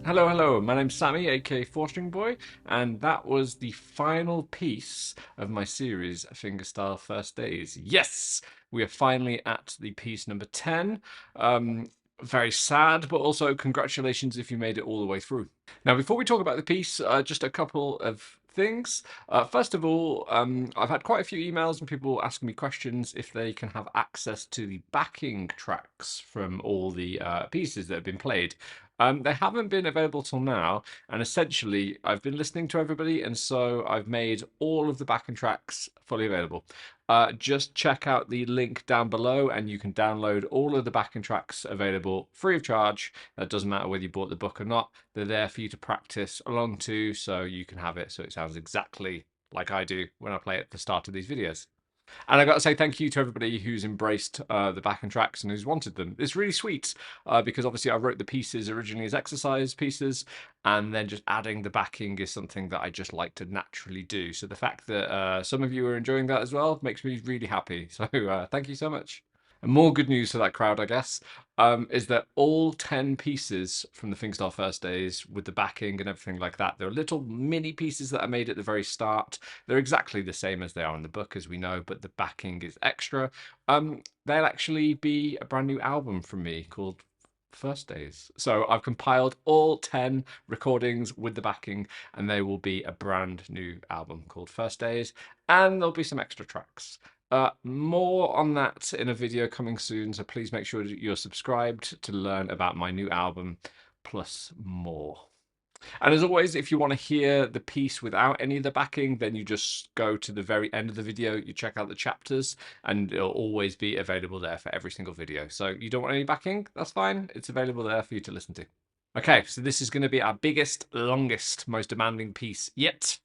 Hello, hello. My name's Sammy, aka Four String Boy, and that was the final piece of my series, Fingerstyle First-days. Yes, we are finally at the piece number 10. Um, Very sad, but also congratulations if you made it all the way through. Now, before we talk about the piece, just a couple of things. First of all, I've had quite a few emails and people asking me questions if they can have access to the backing tracks from all the pieces that have been played. They haven't been available till now, and essentially I've been listening to everybody, and so I've made all of the backing tracks fully available. Just check out the link down below, and you can download all of the backing tracks available free of charge. That doesn't matter whether you bought the book or not. They're there for you to practice along to, so you can have it so it sounds exactly like I do when I play at the start of these videos. And I've got to say thank you to everybody who's embraced the backing tracks and who's wanted them. It's really sweet because obviously I wrote the pieces originally as exercise pieces, and then just adding the backing is something that I just like to naturally do. So the fact that some of you are enjoying that as well makes me really happy. So thank you so much. And more good news for that crowd, I guess, is that all 10 pieces from the Fingerstyle First-days with the backing and everything like that, they're little mini pieces that I made at the very start. They're exactly the same as they are in the book, as we know, but the backing is extra. They'll actually be a brand new album from me called First-days. So I've compiled all 10 recordings with the backing, and they will be a brand new album called First-days, and there'll be some extra tracks. More on that in a video coming soon, so please make sure that you're subscribed to learn about my new album, plus more. And as always, if you want to hear the piece without any of the backing, then you just go to the very end of the video, you check out the chapters, and it'll always be available there for every single video. So you don't want any backing? That's fine. It's available there for you to listen to. Okay, so this is going to be our biggest, longest, most demanding piece yet.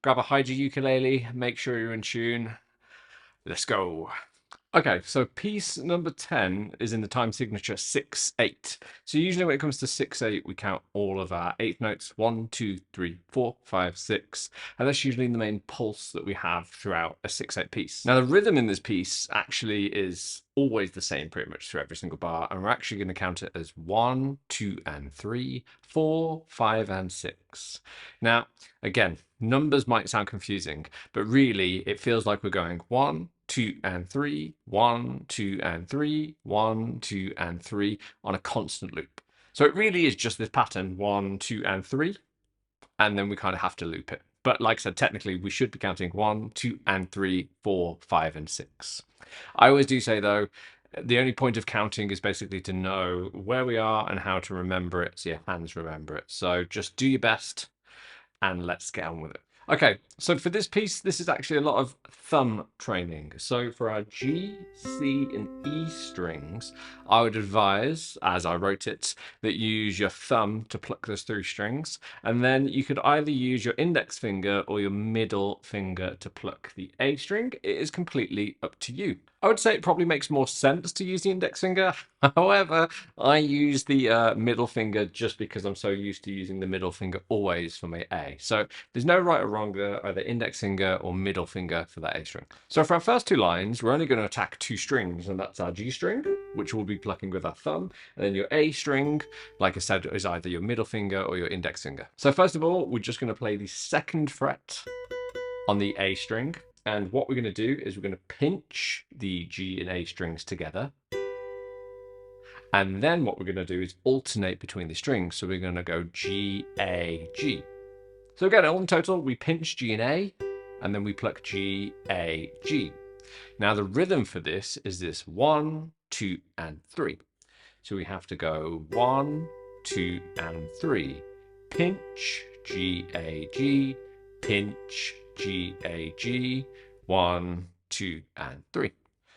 Grab a hydro ukulele, make sure you're in tune. Let's go. Okay, so piece number 10 is in the time signature 6/8. So usually when it comes to 6/8, we count all of our eighth notes 1, 2, 3, 4, 5, 6. And that's usually the main pulse that we have throughout a 6/8 piece. Now, the rhythm in this piece actually is always the same pretty much through every single bar. And we're actually going to count it as 1, 2, and 3, 4, 5, and 6. Now, again, numbers might sound confusing, but really it feels like we're going 1, 2, and 3, 1, 2, and 3, 1, 2, and 3 on a constant loop. So it really is just this pattern 1, 2, and 3, and then we kind of have to loop it. But like I said, technically we should be counting 1, 2, and 3, 4, 5, and 6. I always do say though, the only point of counting is basically to know where we are and how to remember it so your hands remember it. So just do your best and let's get on with it. Okay, so for this piece, this is actually a lot of thumb training. So for our G, C, and E strings, I would advise, as I wrote it, that you use your thumb to pluck those through strings. And then you could either use your index finger or your middle finger to pluck the A string. It is completely up to you. I would say it probably makes more sense to use the index finger. However, I use the middle finger just because I'm so used to using the middle finger always for my A. So there's no right or wrong there, either index finger or middle finger for that A string. So for our first two lines, we're only going to attack two strings, and that's our G string, which we'll be plucking with our thumb. And then your A string, like I said, is either your middle finger or your index finger. So first of all, we're just going to play the second fret on the A string. And what we're going to do is we're going to pinch the G and A strings together. And then what we're going to do is alternate between the strings. So we're going to go G, A, G. So again, all in total, we pinch G and A, and then we pluck G, A, G. Now the rhythm for this is this 1, 2, and 3. So we have to go 1, 2, and 3. Pinch, G, A, G. Pinch, G, A, G. 1, 2, and 3.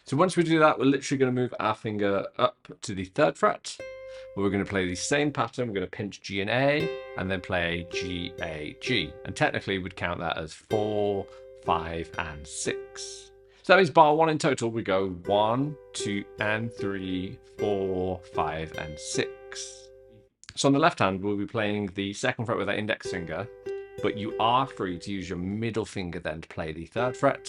So once we do that, we're literally going to move our finger up to the third fret. We're going to play the same pattern. We're going to pinch G and A, and then play G, A, G. And technically, we'd count that as 4, 5, and 6. So that means bar 1 in total, we go 1, 2, and 3, 4, 5, and 6. So on the left hand, we'll be playing the second fret with our index finger, but you are free to use your middle finger then to play the third fret.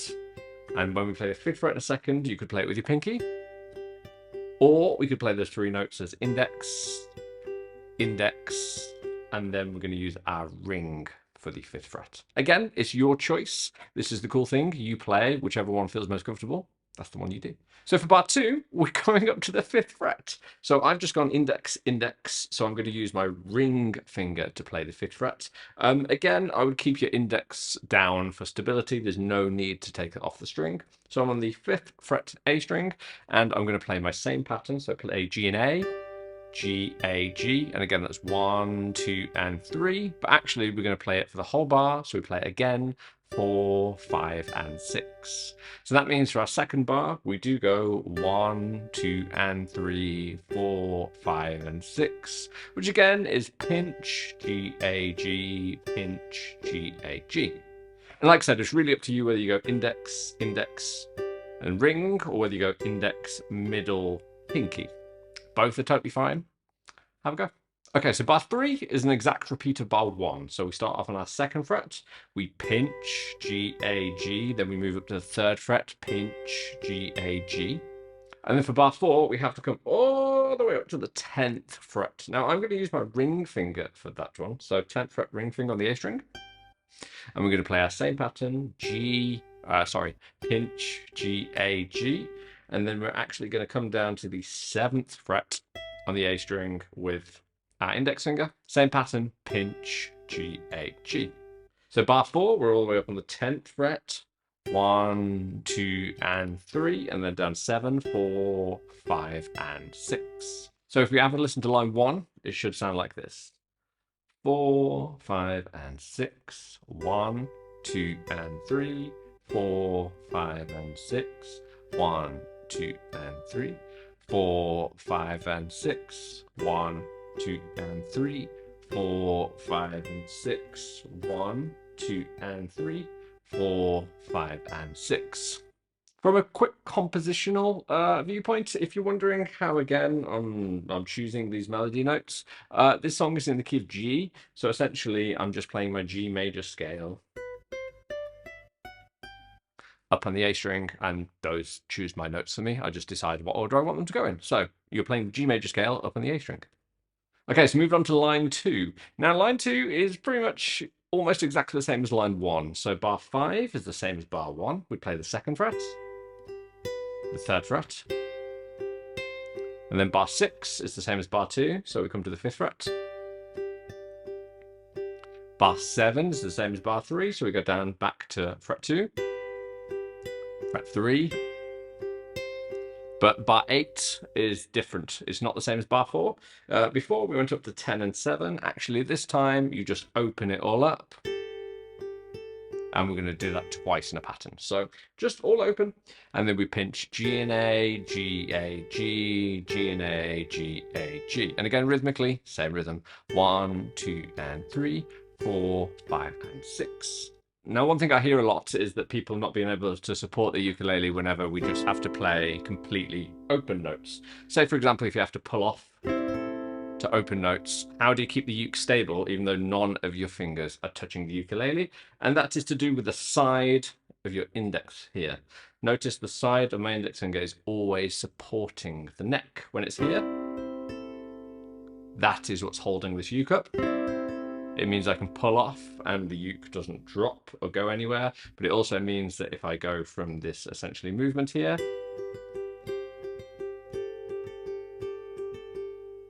And when we play the fifth fret in a second, you could play it with your pinky. Or we could play those three notes as index, index, and then we're going to use our ring for the 5th fret. Again, it's your choice. This is the cool thing. You play whichever one feels most comfortable. That's the one you do. So for bar 2, we're coming up to the 5th fret. So I've just gone index, index. So I'm going to use my ring finger to play the 5th fret. Again, I would keep your index down for stability. There's no need to take it off the string. So I'm on the 5th fret A string, and I'm going to play my same pattern. So play G and A, G, A, G, and again that's 1, 2, and 3. But actually we're going to play it for the whole bar, so we play it again, 4, 5, and 6. So that means for our second bar we do go 1, 2, and 3, 4, 5, and 6, which again is pinch, G, A, G, pinch, G, A, G. And like I said, it's really up to you whether you go index, index, and ring, or whether you go index, middle, pinky. Both are totally fine. Have a go. Okay, so bar 3 is an exact repeat of bar 1. So we start off on our 2nd fret, we pinch, G, A, G, then we move up to the 3rd fret, pinch, G, A, G. And then for bar 4, we have to come all the way up to the 10th fret. Now I'm going to use my ring finger for that one. So 10th fret ring finger on the A string. And we're going to play our same pattern, pinch, G, A, G. And then we're actually going to come down to the 7th fret on the A string with our index finger. Same pattern, pinch, G, A, G. So bar 4, we're all the way up on the 10th fret. 1, 2, and 3, and then down 7, 4, 5, and 6. So if we have a listen to line 1, it should sound like this. 4, 5, and 6. 1, 2, and 3. 4, 5, and 6. 1, 2, and 3. 4, 5, and 6. 1, 2, and 3. 4, 5, and 6. 1, 2, and 3. 4, 5, and 6. From a quick compositional viewpoint, if you're wondering how, again, I'm choosing these melody notes, this song is in the key of G, so essentially I'm just playing my G major scale up on the A string, and those choose my notes for me. I just decide what order I want them to go in. So you're playing the G major scale up on the A string. Okay, so moving on to line 2. Now line 2 is pretty much almost exactly the same as line 1. So bar 5 is the same as bar 1. We play the 2nd fret, the 3rd fret, and then bar 6 is the same as bar 2, so we come to the 5th fret. Bar 7 is the same as bar 3, so we go down back to fret 2, fret 3. But bar 8 is different. It's not the same as bar 4. Before we went up to 10 and 7. Actually, this time you just open it all up. And we're going to do that twice in a pattern. So just all open, and then we pinch G and A, G, A, G, G and A, G, A, G. And again, rhythmically, same rhythm. 1, 2, and 3, 4, 5, and 6. Now, one thing I hear a lot is that people not being able to support the ukulele whenever we just have to play completely open notes. Say, for example, if you have to pull off to open notes, how do you keep the uke stable even though none of your fingers are touching the ukulele? And that is to do with the side of your index here. Notice the side of my index finger is always supporting the neck. When it's here, that is what's holding this uke up. It means I can pull off and the uke doesn't drop or go anywhere, but it also means that if I go from this essentially movement here,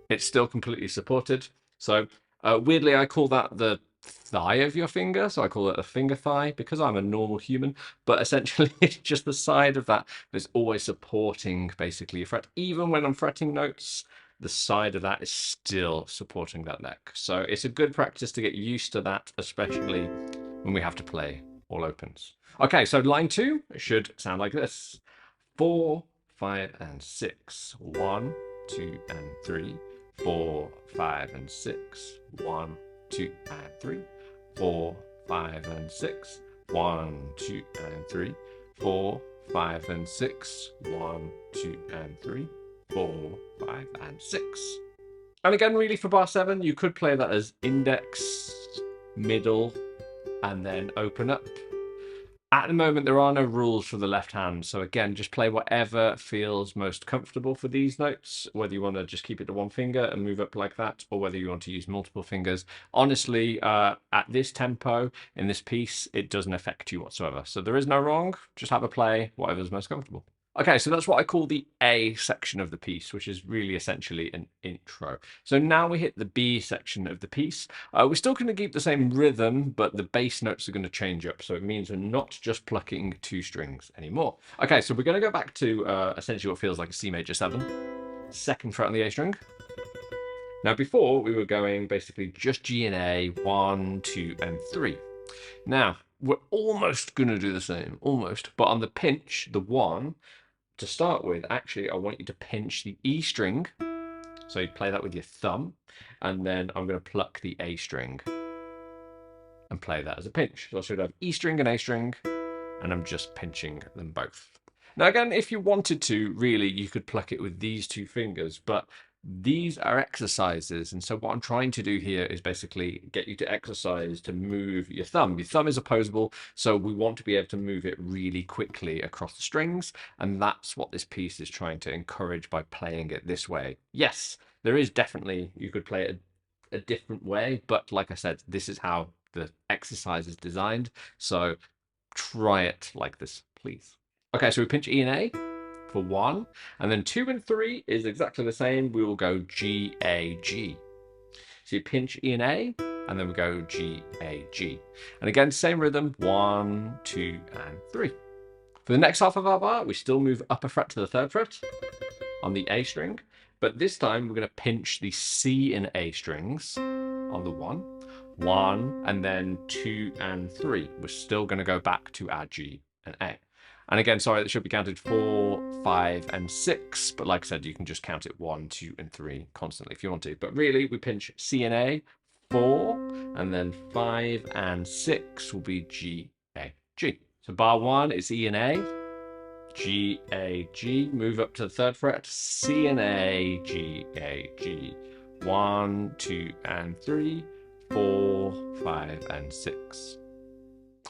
it's still completely supported. So weirdly, I call that the thigh of your finger. So I call it a finger thigh because I'm a normal human, but essentially it's just the side of that that's always supporting basically your fret. Even when I'm fretting notes, the side of that is still supporting that neck. So it's a good practice to get used to that, especially when we have to play all opens. Okay, so line 2 should sound like this. 4, 5, and 6. 1, 2, and 3. 4, 5, and 6. 1, 2, and 3. 4, 5, and 6. 1, 2, and 3. 4, 5, and 6. 1, 2, and 3. 4, 5, and 6. And again, really for bar 7, you could play that as index, middle, and then open up. At the moment, there are no rules for the left hand. So again, just play whatever feels most comfortable for these notes, whether you want to just keep it to one finger and move up like that, or whether you want to use multiple fingers. Honestly, at this tempo, in this piece, it doesn't affect you whatsoever. So there is no wrong, just have a play, whatever's most comfortable. Okay, so that's what I call the A section of the piece, which is really essentially an intro. So now we hit the B section of the piece. We're still going to keep the same rhythm, but the bass notes are going to change up. So it means we're not just plucking 2 strings anymore. Okay, so we're going to go back to essentially what feels like a C major 7, second fret on the A string. Now before, we were going basically just G and A, 1, 2, and 3. Now, we're almost going to do the same, almost, but on the pinch, the 1, to start with, actually, I want you to pinch the E string. So you play that with your thumb, and then I'm going to pluck the A string and play that as a pinch. So I should have E string and A string, and I'm just pinching them both. Now again, if you wanted to, really, you could pluck it with these 2 fingers, but these are exercises. And so what I'm trying to do here is basically get you to exercise to move your thumb. Your thumb is opposable, so we want to be able to move it really quickly across the strings. And that's what this piece is trying to encourage by playing it this way. Yes, there is definitely, you could play it a different way, but like I said, this is how the exercise is designed. So try it like this, please. Okay, so we pinch E and A for 1, and then 2 and 3 is exactly the same. We will go G, A, G. So you pinch E and A, and then we go G, A, G. And again, same rhythm, 1, 2, and 3. For the next half of our bar, we still move upper fret to the 3rd fret on the A string, but this time we're going to pinch the C and A strings on the 1, and then 2 and 3. We're still going to go back to our G and A. And again, sorry, that should be counted 4, 5, and 6. But like I said, you can just count it 1, 2, and 3 constantly if you want to. But really, we pinch C and A, 4, and then 5 and 6 will be G, A, G. So bar 1 is E and A, G, A, G. Move up to the 3rd fret, C and A, G, A, G. 1, 2, and 3, 4, 5, and 6.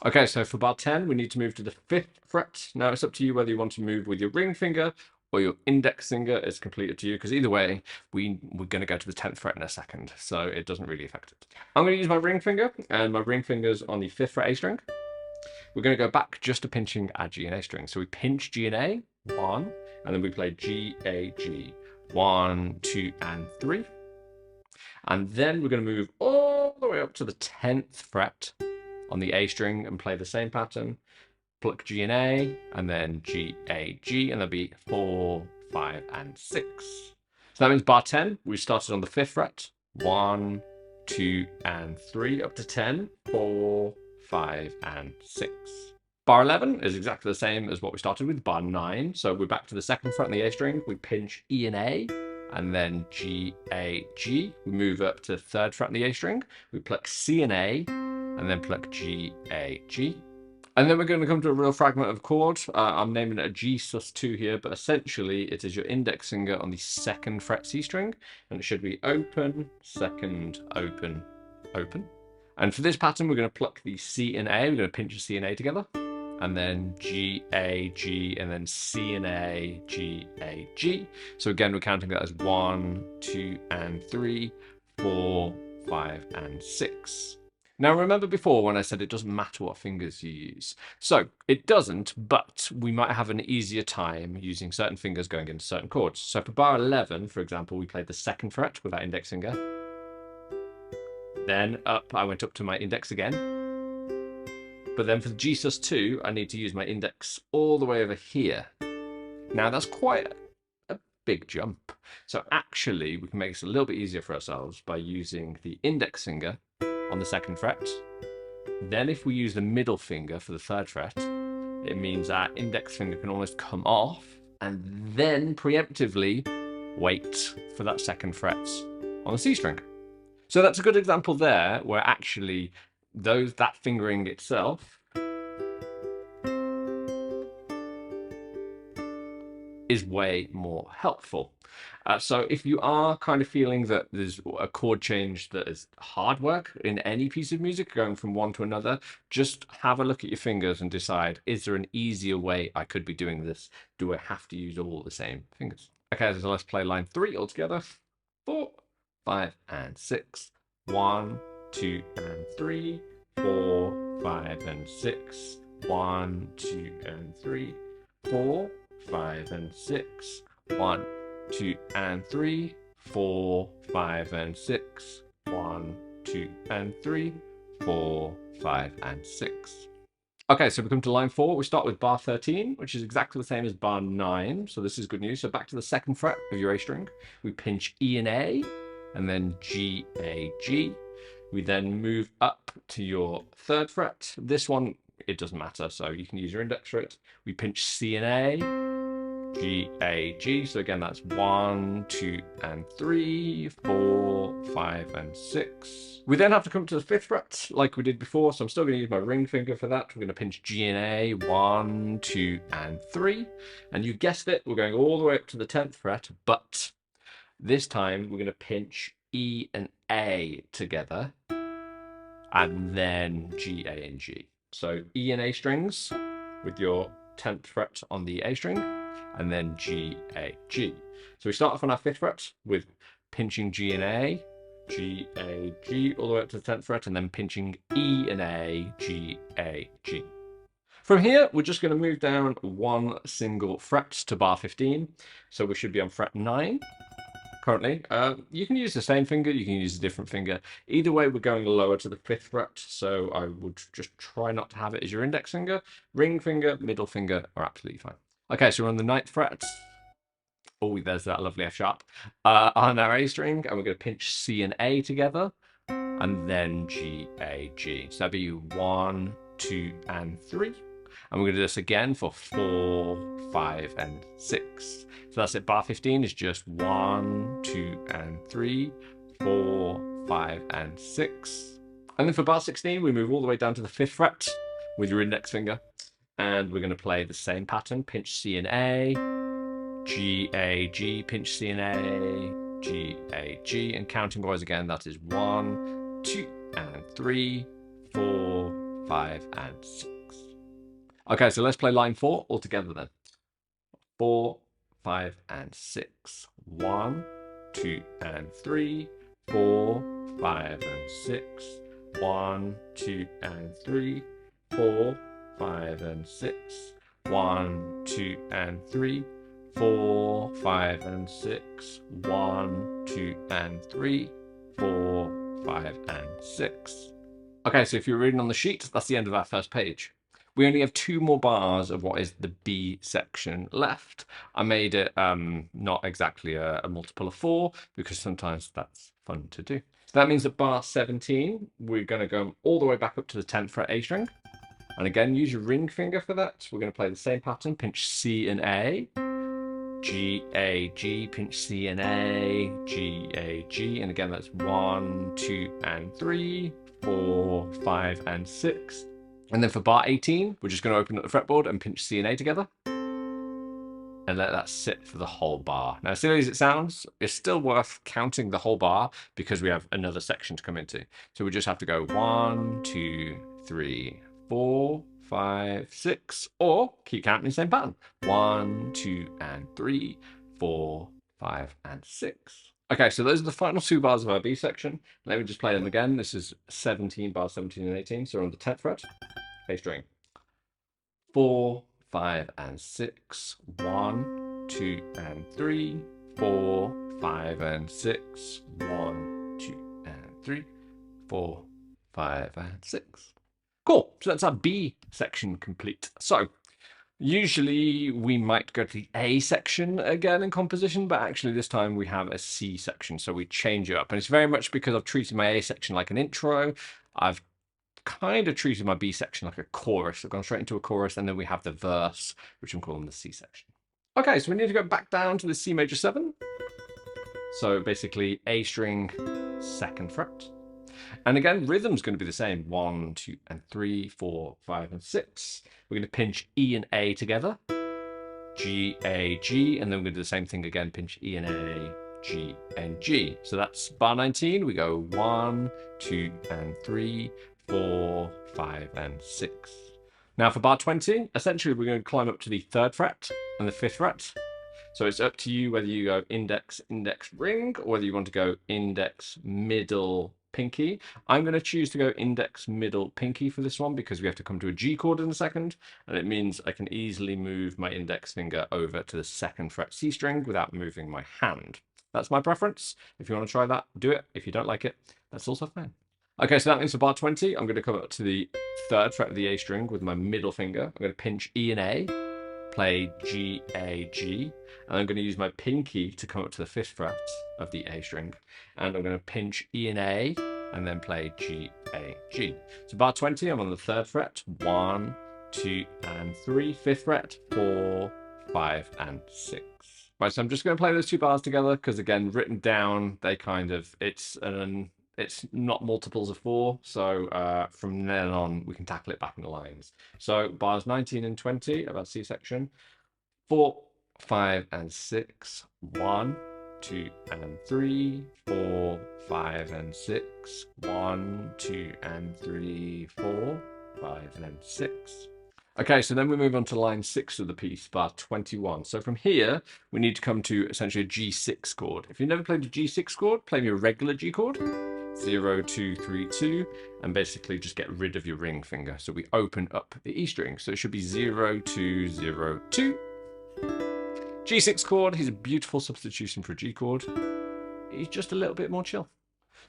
Okay, so for bar 10, we need to move to the 5th fret. Now it's up to you whether you want to move with your ring finger or your index finger. It's completely up to you, because either way, we're going to go to the 10th fret in a second, so it doesn't really affect it. I'm going to use my ring finger, and my ring finger's on the 5th fret A string. We're going to go back just to pinching our G and A string. So we pinch G and A, 1, and then we play G, A, G, 1, 2, and 3. And then we're going to move all the way up to the 10th fret on the A string and play the same pattern. Pluck G and A, and then G, A, G, and there'll be 4, 5, and 6. So that means bar 10, we started on the 5th fret. 1, 2, and 3, up to 10, 4, 5, and 6. Bar 11 is exactly the same as what we started with, bar 9. So we're back to the 2nd fret on the A string. We pinch E and A, and then G, A, G. We move up to the 3rd fret on the A string. We pluck C and A, and then pluck G, A, G. And then we're going to come to a real fragment of chord. I'm naming it a G sus2 here, but essentially it is your index finger on the 2nd fret C string, and it should be open, 2nd, open, open. And for this pattern, we're going to pluck the C and A. We're going to pinch the C and A together, and then G, A, G, and then C and A, G, A, G. So again, we're counting that as 1, 2, and 3, 4, 5, and 6. Now, remember before when I said it doesn't matter what fingers you use. So it doesn't, but we might have an easier time using certain fingers going into certain chords. So for bar 11, for example, we played the 2nd fret with our index finger. Then up, I went up to my index again. But then for the G sus2, I need to use my index all the way over here. Now that's quite a big jump. So actually, we can make this a little bit easier for ourselves by using the index finger on the 2nd fret. Then if we use the middle finger for the 3rd fret, it means our index finger can almost come off, and then preemptively wait for that 2nd fret on the C string. So that's a good example there, where actually that fingering itself is way more helpful. So if you are kind of feeling that there's a chord change that is hard work in any piece of music, going from one to another, just have a look at your fingers and decide, is there an easier way I could be doing this? Do I have to use all the same fingers? Okay, so let's play line 3 all together. 4, 5, and 6. 1, 2, and 3. 4, 5, and 6. 1, 2, and 3. 4, 5, and 6. 1, 2, and 3. 4, 5, and 6. 1, 2, and 3. 4, 5, and 6. Okay, so we come to line 4. We start with bar 13, which is exactly the same as bar 9. So this is good news. So back to the 2nd fret of your A string. We pinch E and A, and then G, A, G. We then move up to your 3rd fret. This one, it doesn't matter, so you can use your index for it. We pinch C and A, G, A, G. So again, that's 1, 2, and 3, 4, 5, and 6. We then have to come to the 5th fret, like we did before. So I'm still going to use my ring finger for that. We're going to pinch G and A, 1, 2, and 3. And you guessed it, we're going all the way up to the 10th fret, but this time we're going to pinch E and A together, and then G, A, and G. So E and A strings with your 10th fret on the A string, and then G, A, G. So we start off on our 5th fret with pinching G and A, G, A, G, all the way up to the 10th fret, and then pinching E and A, G, A, G. From here, we're just going to move down 1 single fret to bar 15. So we should be on fret 9. Currently, you can use the same finger, you can use a different finger. Either way, we're going lower to the 5th fret, so I would just try not to have it as your index finger. Ring finger, middle finger are absolutely fine. Okay, so we're on the 9th fret. Oh, there's that lovely F sharp on our A string, and we're going to pinch C and A together, and then G, A, G. So that'd be 1, 2, and 3. And we're going to do this again for 4, 5, and 6. So that's it. Bar 15 is just 1, 2, and 3, 4, 5, and 6. And then for bar 16, we move all the way down to the 5th fret with your index finger. And we're going to play the same pattern. Pinch C and A, G, A, G, pinch C and A, G, A, G. And counting wise again, that is 1, 2, and 3, 4, 5, and 6. Okay, so let's play line 4 all together then. 4, 5, and 6. 1, 2, and 3, 4, 5, and 6. 1, 2, and 3, 4, 5, and 6. 1, 2, and 3, 4, 5, and 6. 1, 2, and 3, 4, 5, and 6. Okay, so if you're reading on the sheet, that's the end of our first page. We only have 2 more bars of what is the B section left. I made it not exactly a multiple of 4 because sometimes that's fun to do. So that means at bar 17, we're going to go all the way back up to the 10th fret A string. And again, use your ring finger for that. We're going to play the same pattern, pinch C and A, G, A, G, pinch C and A, G, A, G. And again, that's 1, 2, and 3, 4, 5, and 6. And then for bar 18, we're just going to open up the fretboard and pinch C and A together. And let that sit for the whole bar. Now, as silly as it sounds, it's still worth counting the whole bar because we have another section to come into. So we just have to go 1, 2, 3, 4, 5, 6, or keep counting the same pattern. 1, 2, and 3, 4, 5, and 6. Okay, so those are the final 2 bars of our B section. Let me just play them again. This is 17, bars 17 and 18. So we're on the 10th fret, A string. 4, 5, and 6. 1, 2, and 3, 4, 5, and 6. 1, 2, and 3, 4, 5, and 6. Cool. So that's our B section complete. So usually we might go to the A section again in composition, but actually this time we have a C section, so we change it up. And it's very much because I've treated my A section like an intro. I've kind of treated my B section like a chorus. I've gone straight into a chorus, and then we have the verse, which I'm calling the C section. Okay, so we need to go back down to the C major 7. So basically A string, 2nd fret. And again, rhythm's going to be the same. 1, 2, and 3, 4, 5, and 6. We're going to pinch E and A together. G, A, G, and then we're going to do the same thing again, pinch E and A, G and G. So that's bar 19. We go 1, 2, and 3, 4, 5, and 6. Now for bar 20, essentially we're going to climb up to the 3rd fret and the 5th fret. So it's up to you whether you go index, index, ring, or whether you want to go index, middle, pinky. I'm going to choose to go index, middle, pinky for this one because we have to come to a G chord in a second, and it means I can easily move my index finger over to the 2nd fret C string without moving my hand. That's my preference. If you want to try that, do it. If you don't like it, that's also fine. Okay, so that means for bar 20, I'm going to come up to the 3rd fret of the A string with my middle finger. I'm going to pinch E and A, play G, A, G, and I'm going to use my pinky to come up to the 5th fret of the A string, and I'm going to pinch E and A, and then play G, A, G. So bar 20, I'm on the 3rd fret, 1, 2, and 3, 5th fret, 4, 5, and 6. Right, so I'm just going to play those 2 bars together, because again, written down, they kind of, it's not multiples of 4, so from then on we can tackle it back in the lines. So bars 19 and 20 about C section, 4, 5, and 6, 1, 2, and 3, 4, 5, and 6, 1, 2, and 3, 4, 5, and 6. Okay, so then we move on to line 6 of the piece, bar 21. So from here, we need to come to essentially a G6 chord. If you've never played a G6 chord, play me a regular G chord, 0, 2, 3, 2, and basically just get rid of your ring finger. So we open up the E string. So it should be 0, 2, 0, 2. G6 chord, he's a beautiful substitution for a G chord. He's just a little bit more chill.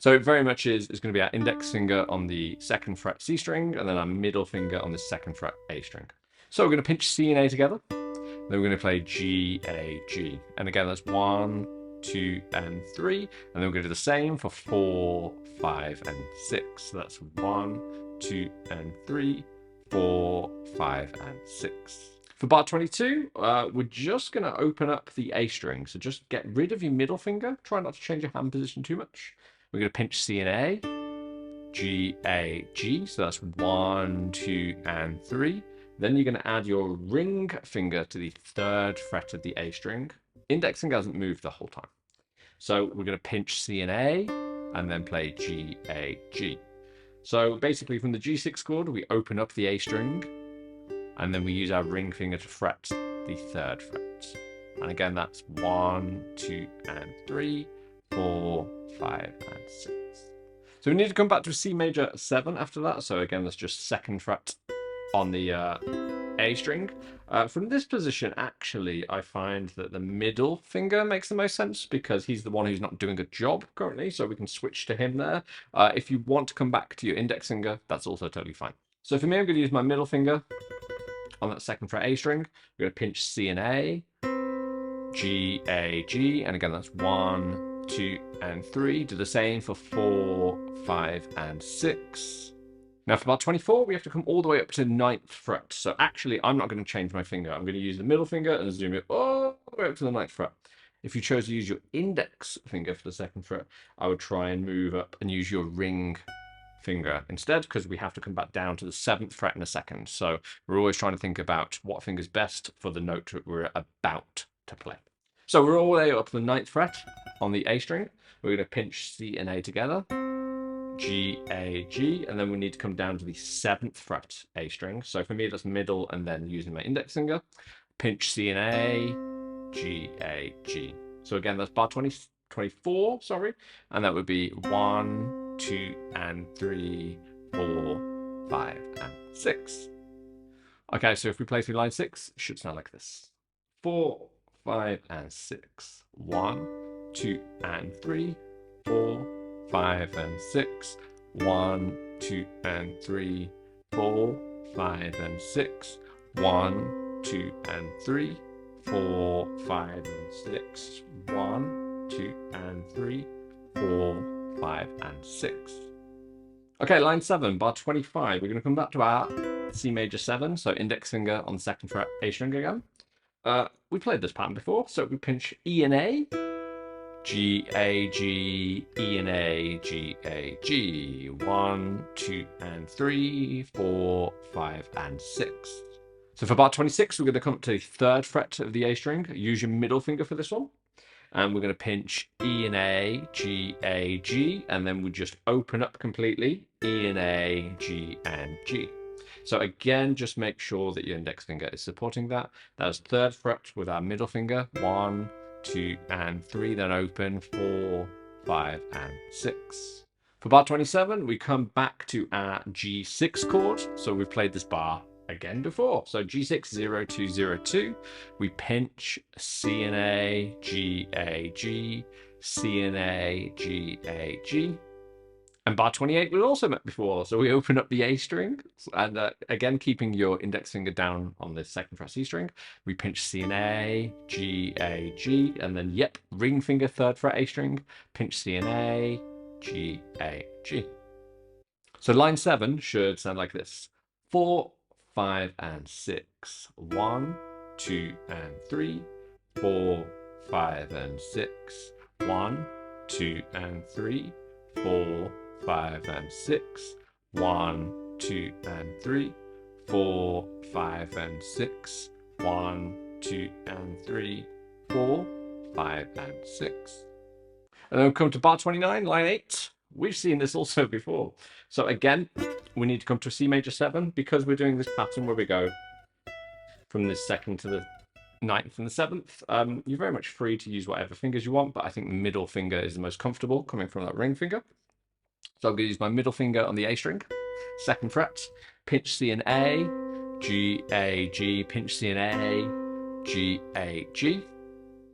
So it very much is going to be our index finger on the 2nd fret C string, and then our middle finger on the 2nd fret A string. So we're going to pinch C and A together. Then we're going to play G, A, G. And again, that's 1, 2, and 3. And then we're going to do the same for 4, 5, and 6. So that's 1, 2, and 3, 4, 5, and 6. For bar 22, we're just going to open up the A string. So just get rid of your middle finger. Try not to change your hand position too much. We're going to pinch C and A, G, A, G. So that's 1, 2, and 3. Then you're going to add your ring finger to the 3rd fret of the A string. Index finger hasn't moved the whole time. So we're going to pinch C and A, and then play G, A, G. So basically from the G6 chord, we open up the A string, and then we use our ring finger to fret the 3rd fret. And again, that's 1, 2, and 3, 4, 5, and 6. So we need to come back to a C major 7 after that. So again, that's just 2nd fret on the A string. From this position, actually, I find that the middle finger makes the most sense because he's the one who's not doing a job currently. So we can switch to him there. If you want to come back to your index finger, that's also totally fine. So for me, I'm going to use my middle finger on that 2nd fret A string. We're going to pinch C and A, G, A, G, and again that's 1, 2, and 3. Do the same for 4, 5, and 6. Now for bar 24, we have to come all the way up to 9th fret. So actually, I'm not going to change my finger. I'm going to use the middle finger and zoom it all the way up to the 9th fret. If you chose to use your index finger for the 2nd fret, I would try and move up and use your ring finger instead, because we have to come back down to the 7th fret in a second. So we're always trying to think about what finger's best for the note that we're about to play. So we're all the way up to the 9th fret on the A string. We're going to pinch C and A together, G, A, G, and then we need to come down to the 7th fret A string. So for me, that's middle, and then using my index finger, pinch C and A, G, A, G. So again, that's bar 24, sorry, and that would be 1, 2, and 3, 4, 5, and 6. Okay, so if we play through line 6, it should sound like this. 4, 5, and 6. 1, 2, and 3, 4, 5, and 6. 1, 2, and 3, 4, 5, and 6. 1, 2, and 3, 4, 5, and 6. 1, 2, and 3, 4, 5, and 6. Okay, line 7, bar 25. We're going to come back to our C major 7, so index finger on the 2nd fret A string again. We played this pattern before, so we pinch E and A, G, A, G, E and A, G, A, G. 1, 2, and 3, 4, 5, and 6. So for bar 26, we're going to come to the 3rd fret of the A string. Use your middle finger for this one. And we're going to pinch E and A, G, G, and then we just open up completely, E and A, G, and G. So again, just make sure that your index finger is supporting that. That's 3rd fret with our middle finger, 1, 2, and 3, then open, 4, 5, and 6. For bar 27, we come back to our G6 chord. So we've played this bar again before. So G6, 0, 2, 0, 2. We pinch C and A, G, A, G, C and A, G, A, G. And bar 28 we've also met before. So we open up the A string, and again, keeping your index finger down on the 2nd fret C string, we pinch C and A, G, A, G, and then, yep, ring finger 3rd fret A string, pinch C and A, G, A, G. So line 7 should sound like this. 4, 5, and 6. 1, 2, and 3. 4, 5, and 6. 1, 2, and 3. 4, 5, and 6. 1, 2, and 3. 4, 5, and 6. 1, 2, and 3. 4, 5, and 6. And then we'll come to bar 29, line 8. We've seen this also before. So again, we need to come to a C major 7 because we're doing this pattern where we go from the 2nd to the 9th and the 7th. You're very much free to use whatever fingers you want, but I think the middle finger is the most comfortable coming from that ring finger. So I'm going to use my middle finger on the A string, 2nd fret, pinch C and A, G, A, G, pinch C and A, G, A, G.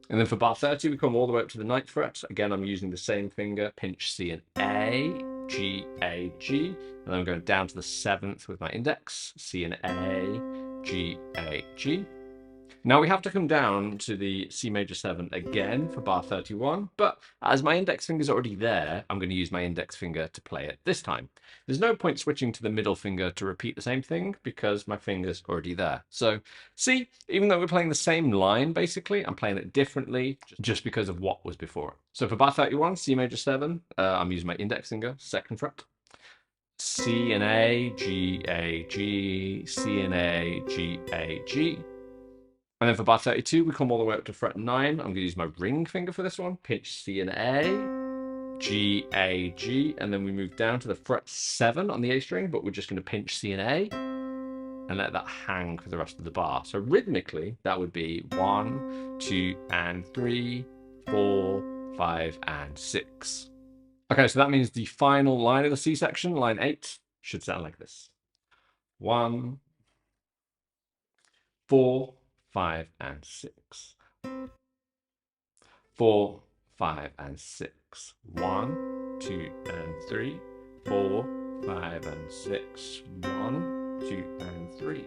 And then for bar 30, we come all the way up to the 9th fret. Again, I'm using the same finger, pinch C and A, G, A, G. And then I'm going down to the 7th with my index, C and A, G, A, G. Now we have to come down to the C major 7 again for bar 31, but as my index finger is already there, I'm going to use my index finger to play it this time. There's no point switching to the middle finger to repeat the same thing because my finger's already there. So see, even though we're playing the same line, basically, I'm playing it differently just because of what was before it. So for bar 31, C major 7, I'm using my index finger, 2nd fret. C and A, G, A, G, C and A, G, A, G. And then for bar 32, we come all the way up to fret 9. I'm going to use my ring finger for this one. Pinch C and A, G, A, G. And then we move down to the fret 7 on the A string, but we're just going to pinch C and A and let that hang for the rest of the bar. So rhythmically, that would be 1, 2, and 3, 4, 5, and 6. Okay, so that means the final line of the C section, line 8, should sound like this. 1, 4, 5, and 6. 4, 5, and 6. 1, 2, and 3. 4, 5, and 6. 1, 2, and 3.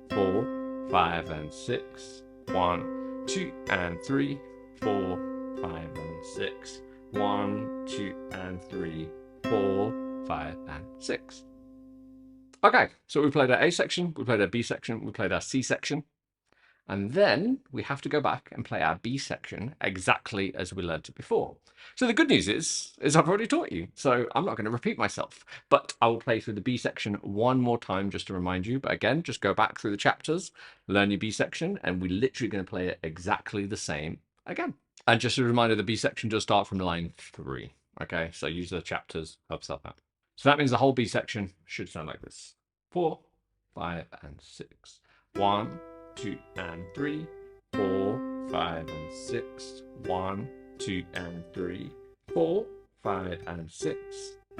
4, 5, and 6. 1, 2, and 3. 4, 5, and 6. 1, 2, and 3. 4, 5, and 6. Okay, so we played our A section, we played our B section, we played our C section. And then we have to go back and play our B section exactly as we learned it before. So the good news is I've already taught you, so I'm not going to repeat myself. But I will play through the B section one more time just to remind you. But again, just go back through the chapters, learn your B section, and we're literally going to play it exactly the same again. And just a reminder, the B section does start from line 3. Okay, so use the chapters, help yourself out. So that means the whole B section should sound like this. 4, 5, and 6. 1, 2, and 3. 4, 5, and 6. 1, 2, and 3. 4, 5, and 6.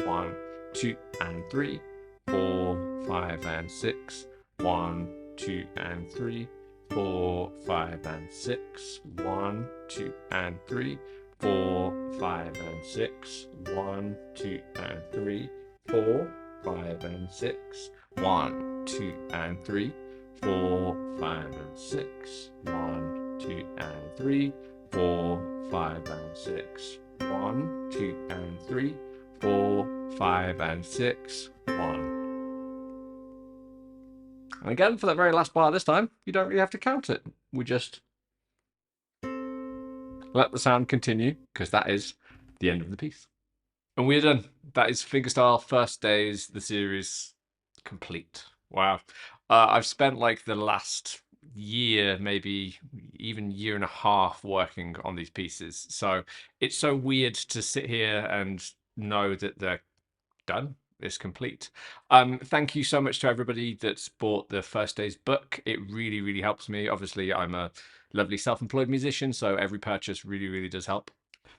1, 2, and 3. 4, 5, and 6. 1, 2, and 3. 4, 5, and 6. 1, 2, and 3. 4, 5, and 6. 1, 2, and 3. 4, 5, and 6. 1, 2, and 3. 4, 5, and 6. 1, 2, and 3. 4, 5, and 6. 1, 2, and 3. 4, 5, and 6. 1. And again, for that very last bar this time, you don't really have to count it. We just let the sound continue, because that is the end of the piece. And we're done. That is Fingerstyle First-days, the series complete. Wow. I've spent like the last year, maybe even year and a half working on these pieces. So it's so weird to sit here and know that they're done. It's complete. Thank you so much to everybody that's bought the First Days book. It really, really helps me. Obviously, I'm a lovely self-employed musician, so every purchase really, really does help.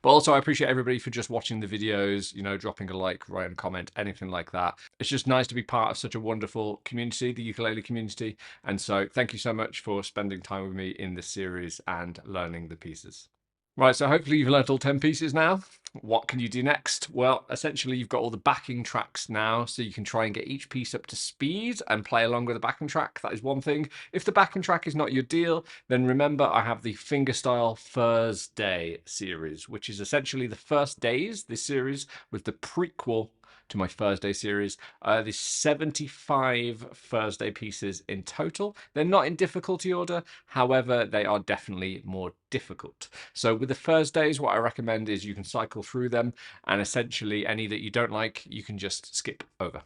But also, I appreciate everybody for just watching the videos, dropping a like, writing a comment, anything like that. It's just nice to be part of such a wonderful community, the ukulele community. And so thank you so much for spending time with me in this series and learning the pieces. Right, so hopefully you've learned all 10 pieces now. What can you do next? Well, essentially you've got all the backing tracks now, so you can try and get each piece up to speed and play along with the backing track. That is one thing. If the backing track is not your deal, then remember I have the Fingerstyle First-day series, which is essentially the First-days. This series was the prequel to my First-day series. There's 75 First-day pieces in total. They're not in difficulty order, however, they are definitely more difficult. So with the First-days, what I recommend is you can cycle through them, and essentially any that you don't like, you can just skip over.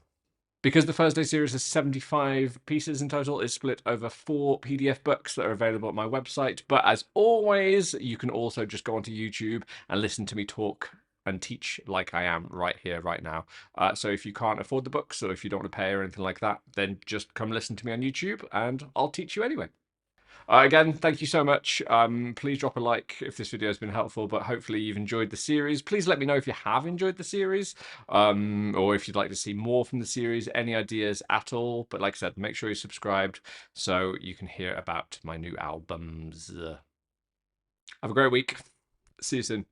Because the First-day series is 75 pieces in total, it's split over 4 PDF books that are available at my website. But as always, you can also just go onto YouTube and listen to me talk and teach like I am right here, right now. So if you can't afford the books, or if you don't want to pay or anything like that, then just come listen to me on YouTube and I'll teach you anyway. Again, thank you so much. Please drop a like if this video has been helpful, but hopefully you've enjoyed the series. Please let me know if you have enjoyed the series, or if you'd like to see more from the series, any ideas at all. But like I said, make sure you're subscribed so you can hear about my new albums. Have a great week. See you soon.